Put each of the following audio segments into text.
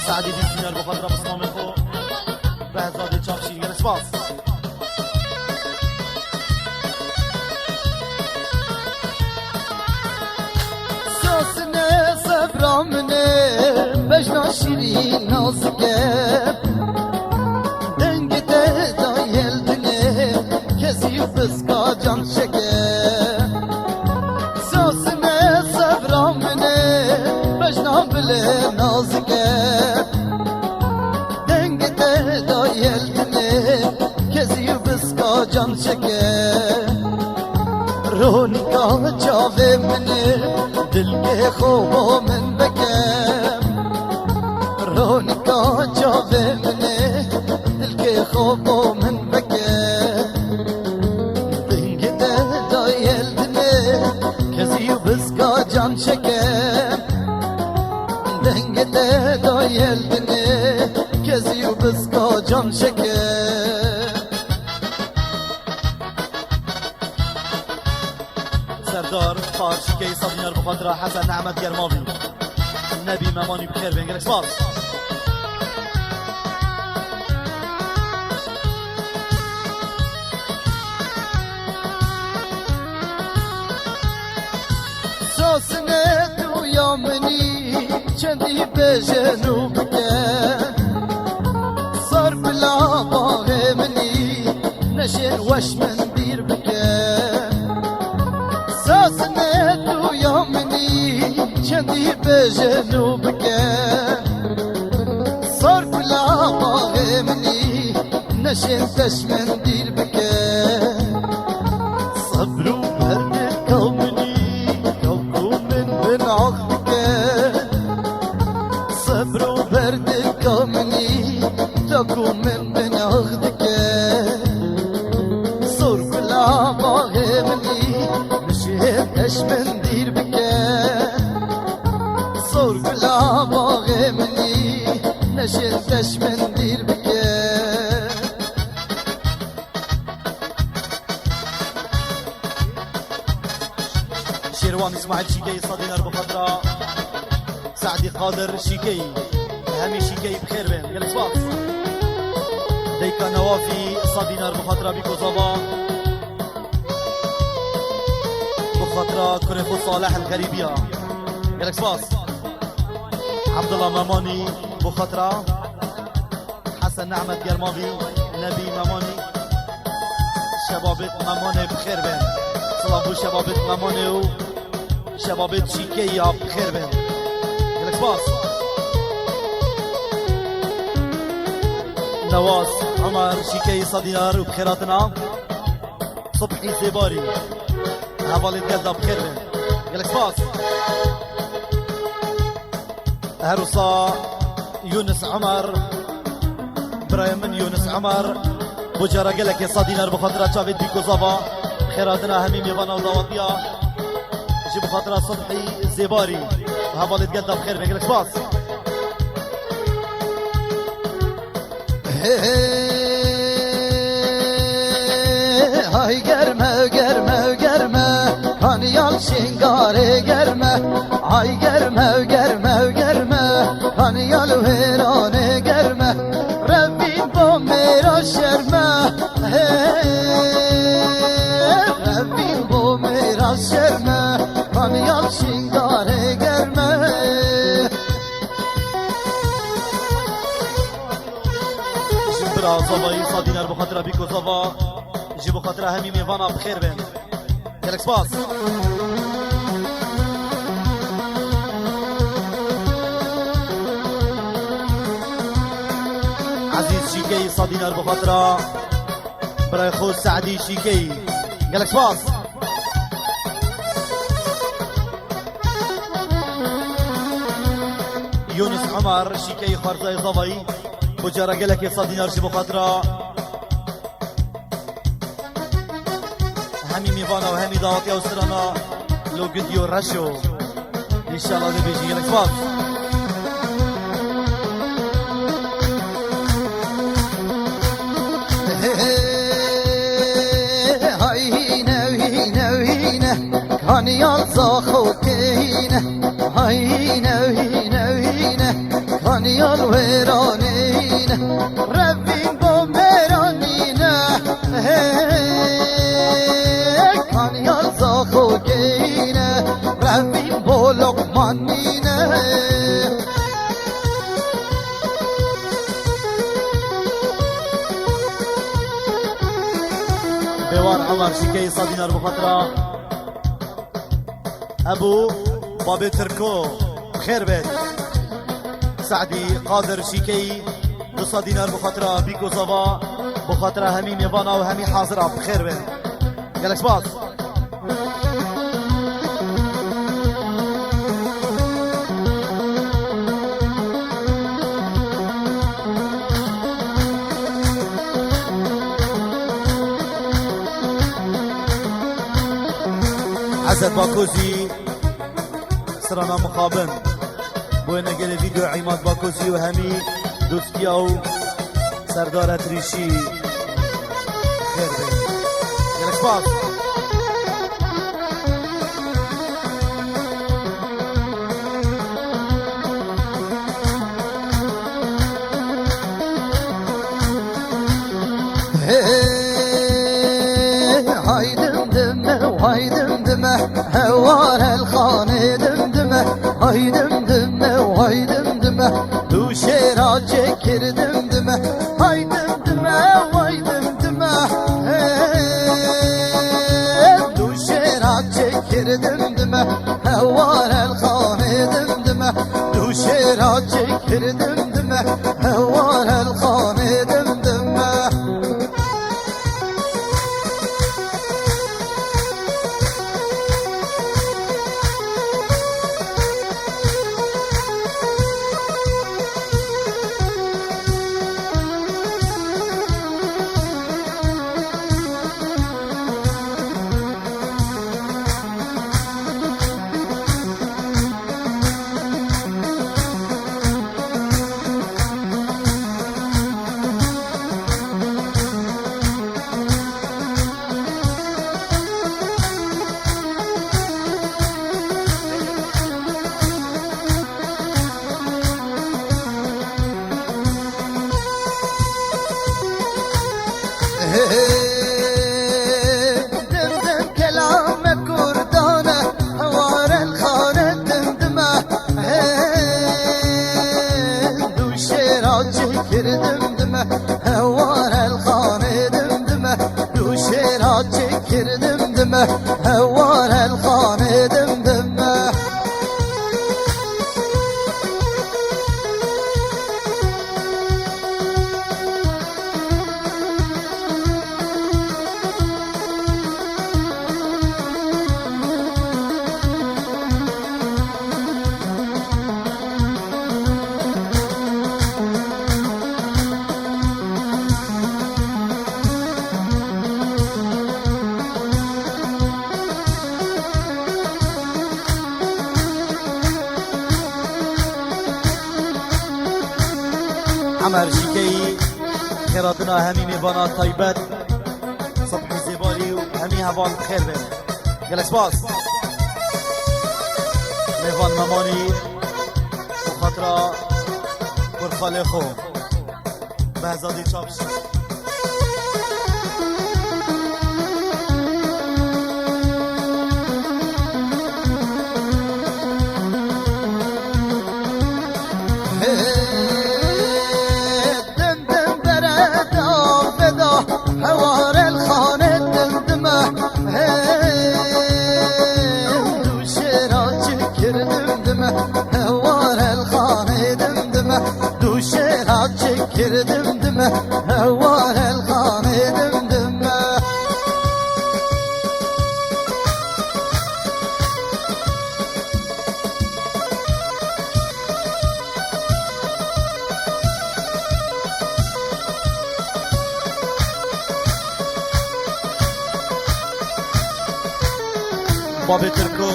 سعدی دیزینر بخاطر بسمام خو بهزاد چاپشی گل سپاس ساسنه صبرامنه بجنا شیرین نازگه دنگ ده دایل دنه کسی بسکا جان شکه ساسنه صبرامنه بجنا بله نازگه دنگ ده دایل دنه کسی بسکا جان شکه رونکا جاوه منه دل کے خوبوں من بکم رونکا جاوے منے دل کے خوبوں من بکم دنگ دے دایل دنے کسی بس کا جان شکم دنگ دے دایل دنے کسی بس کا جان شکم سردار خارشی صدینر بخاطر حسن نعمت گرماوی نبی ممانی بخیر بینگل اکسپاس ساسنه تو یامنی چندی بجنو بکن سر بلا باغ منی نشین وش من دیر بکن ساسنه تو یامنی چندی بجنو بکن سر بلا باغ منی نشین تش من دیر بکن صبر و برد کومنی صبر و برد کامنی تاکو من بناخدک سر کلا باغ منی نشید اش من دیر بکن سر کلا باغ منی نشید اش من دیر بکن شیروان اسماعیل شیکی صدینر بخاطر سعدی قادر شیکی همی شیکی بخیر بین گل سپاس دیکا نوافی صدینر بخاطر بیکوزاوا بخاطر کنفو صالح الغریبیه گل سپاس عبدالله ممانی بخاطر حسن نعمت گرماوی نبی ممانی شبابت ممانه بخیر بین سلام شبابت ممانه و شبابت شیکی یا بخیر بین گلک باس نواز عمر شیکی صدیار و بخیراتنا صبحی زیباری حوالی گلده بخیر بین گلک باس هروسا یونس عمر برای من یونس عمر بجارا گلک صدیار بخاطر چاوید بیکوزاوا خیراتنا همین میوانا و داواتیا جی بخاطر صبحی زیباری حوالت گلده بخیر بگل اکسپاس های گرمه گرمه گرمه هانیال شنگاره گرمه های گرمه گرمه گرمه هانیال ویرانه گرمه ربین با میرا شرمه ربین با میرا شرمه هانیال شنگاره گرمه شبرا زوایی صادینر بخاطر بیکوزاوا جی بخاطر همی میوانا بخیر بین گل اکسپاس عزیز شیکی صادینر بخاطر برای خود سعدی شیکی گل اکسپاس یونس عمر شیکی خارزای زوایی بجارا گلک صادینر جی بخاطر همی میوانا و همی دعوتی و سرانا لو گدیو رشو انشاءالله ده بیجی گلک باز Kaniyal zakhokine Hayine hine hine کانیال ویرانین روین با میرانینه کانیال زاخوگینه روین با لقمانینه بوار عمر شكي صادينا بخاطرة ابو بابي تركو خير بيت سعدي قادر شيكي دو صادينا بخاطرة بيكو صفا بخاطرة همي ميفانا وهمي حاضرة بخير بيت قالك باص عزت باكوزي سرانا مخابن بوينا قال فيديو عماد باكوزي وهمي دوستياو سردارة ريشي خير بين يلك باص هاي دمدمة وهاي دمدمة هوار الخانة دمدمة هاي دمدمة وهاي دمدمة دو شيرا جكر دمدمة هاي دمدمة وهاي دمدمة دو شيرا جكر دمدمة هوار الخانة دمدمة دو شيرا جكر دمدمة هوار الخانة دمدمة دمدم كلام كردانة هوار الخانة دمدمة دو شيرا جكر دمدمة هوار الخانة دمدمة دو شيرا جكر دمدمة هوار الخانة دمدمة عمر شكي خيراتنا همي ميفانا طيبات صبحي زبالي وهمي هفان خير بين قالك باص ميفان مماني وخاطرة ورخالي خو بهزادي تشابش دمدم برد آفدا هوار الخانة دمدمة دو شيرا جكر دمدمة هوار الخانة دمدمة دو شيرا جكر دمدمة هوار الخانة دمدمة بابي تركو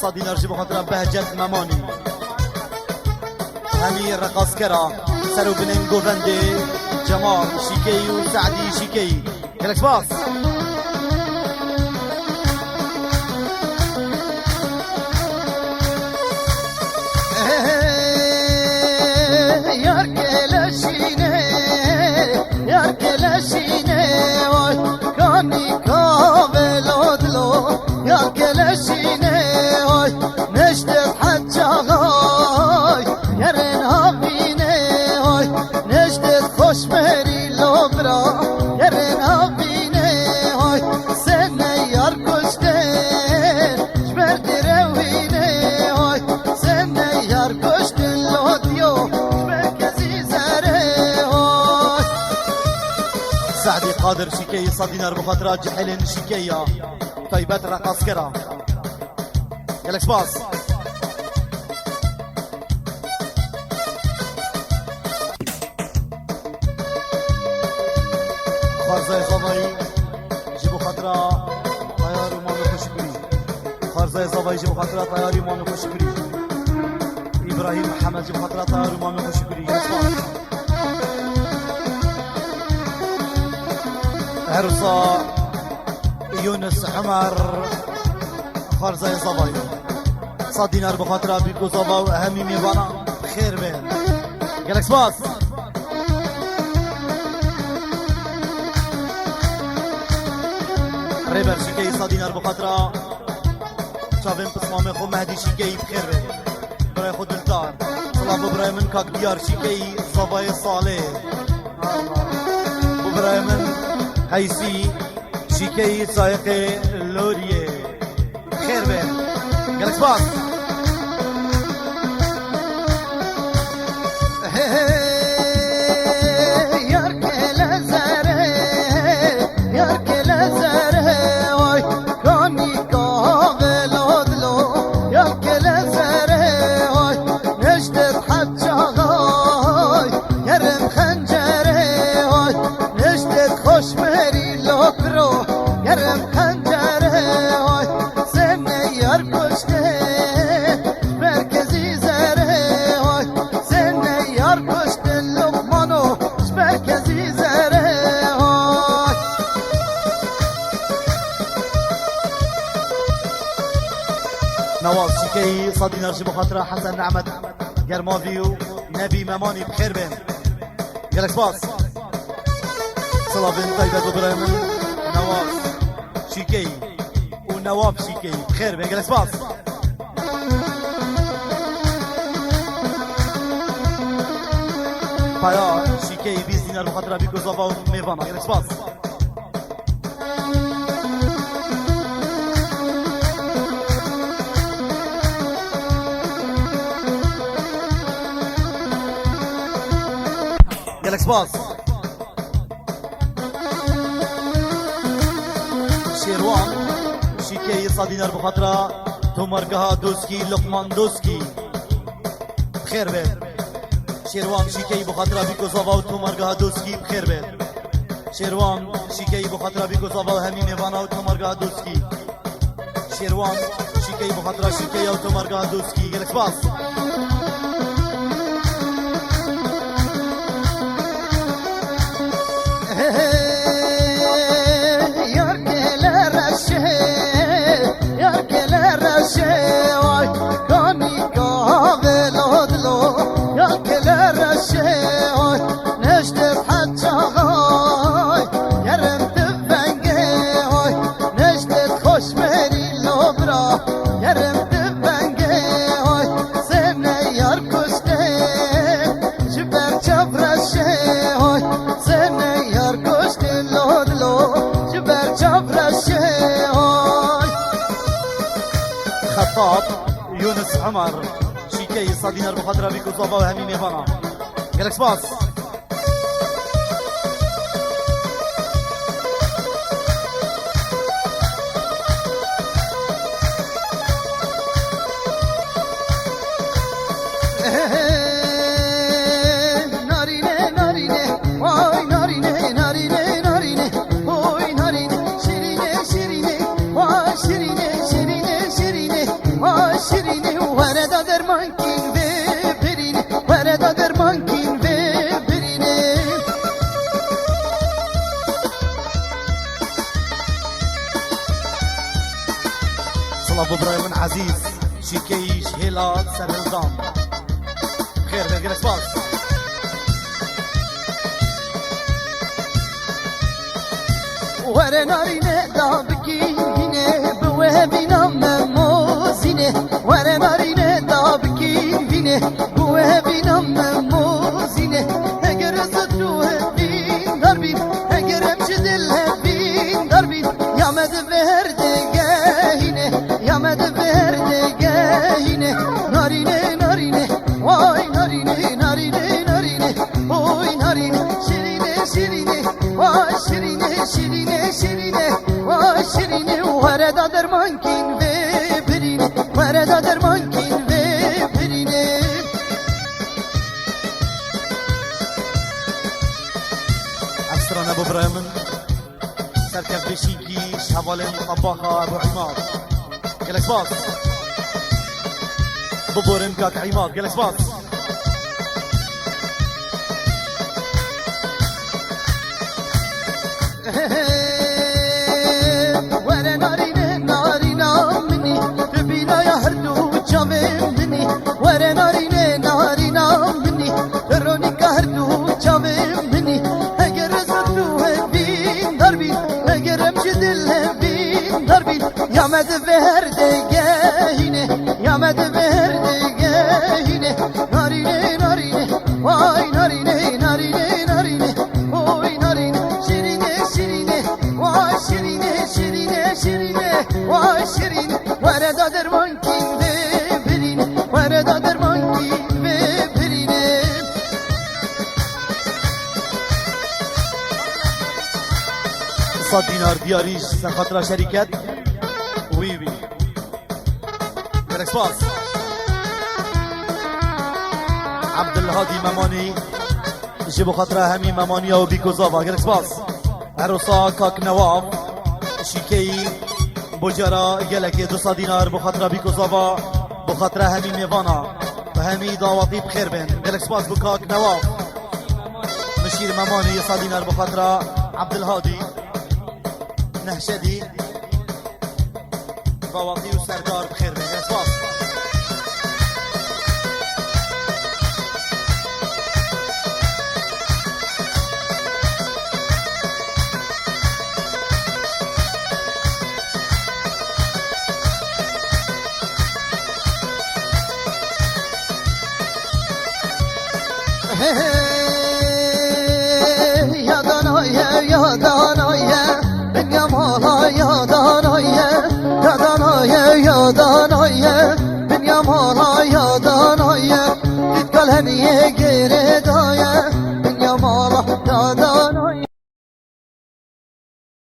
صادي نرجي بخاطرة بهجت مماني همي رقص كرا سرو بنين جوفندي جمال شيكي وسعدي شيكي قالك باص سعدي قادر شيكي صدينا بخاطرات جحلين شيكية طيبات رقص كرا يلك باص خارزة صباي جيبوا خاطرة طيار ومانو خشبري خارزة صباي جيبوا خاطرة طياري ومانو خشبري إبراهيم محمد جيبوا خاطرة طيار ومانو خشبري يلك باص هرصة يونس عمر خارزة صباي صدينا بخاطرة بيكو صبا وأهمي ميبانا خير بين قالك سباس ريبر شكي صدينا بخاطرة شافين بسمامي خو مهدي شكي بخير بين براي خود الدار صلاة براي من كاك ديار شكي صباي صالح وبراي من هيسي شكي سايقي لوريه خير بين قالك سباس نواز شكي صدي نرجي بخاطرة حسن نعمت قرمافيو نبي مماني بخير بين قالك سباس صلاة بن طيبة وبرايمن نواز شكي ونواب شكي بخير بين قالك سباس بايا شكي بيز دينار بخاطرة بيكو زافا وميفانا قالك سباس قالك سباس شيروان شيكي صدينا بخاطرة تومرقها دوسكي لقمان دوسكي بخير بيت شيروان شيكي بخاطرة بيكو صافا وتومرقها دوسكي بخير بيت شيروان شيكي بخاطرة بيكو صافا وهمي ميفانا وتومرقها دوسكي شيروان شيكي بخاطرة شيكي وتومرقها دوسكي قالك سباس خطاب يونس عمر شيكي صدينا بخاطرة بيكو صافا وهمي ميفانا قالك سباس ابو ابراهيم عزيز شيكيش هيلات سرهلدان خير بين قالك سباس ورا ناري ندا بكينه بوهبنا مموزينه ورا ناري ندا بكينه بوهبنا مموزينه اگر زدوه بين دربين اگر امشدله بين دربين يا مد بهردگهينه يا مد بهردگهينه نارينه نارينه واي نارينه نارينه نارينه اوي نارينه شيرينه شيرينه واي شيرينه ابو برايمن سركب بشيكي شوالين طباخة ابو عماد قالك باص ببورن كاك عماد قالك باص وانا نارينه نارينا مني تبينا يا هردو جامي مني وانا نارينه نارينا مني تروني كهردو جامي مني اگر زدو بين دربي اگر امجدل بين دربي يا مد برده گهينه يا مد برده گهينه نارينه نارينه واي نارينه نارينه نارينه اوي نارينه شيرينه شيرينه واي شيرينه شيرينه شيرينه واي شيرينه ورد درمان كين ببرينه ورد درمان كين ببرينه صد دينار دياريش سنخاطرة شركات وي وي قالك باص عبد الهادي مماني جيبو خاطرة همي ممانيا وبيكو زافا قالك باص عروسا كاك نواف شيكي بوجرا قالك 200 دينار بخاطرة بيكو زافا بخاطرة همي ميفانا وهمي دعواتي بخير بين قالك باص بكاك نواف مشير مماني 100 دينار بخاطرة عبد الهادي نهشدي بواقي وسردار بخير بين قالك باص يا دنايا يا دنايا دنيا مالا يا دنايا يا دنايا يا دنايا دنيا مالا يا دنايا تتقال هنيه غير